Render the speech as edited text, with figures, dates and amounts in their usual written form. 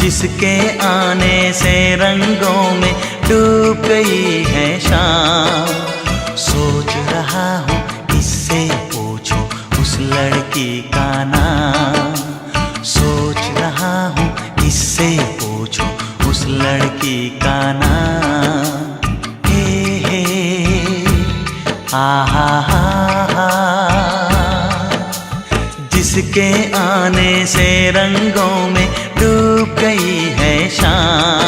जिसके आने से रंगों में डूब गई है शाम। सोच रहा हूँ किससे पूछूं उस लड़की का नाम। सोच रहा हूँ किससे पूछूं उस लड़की का नाम। हे आहा हा, जिसके आने से रंगों में डूब गई है शाम।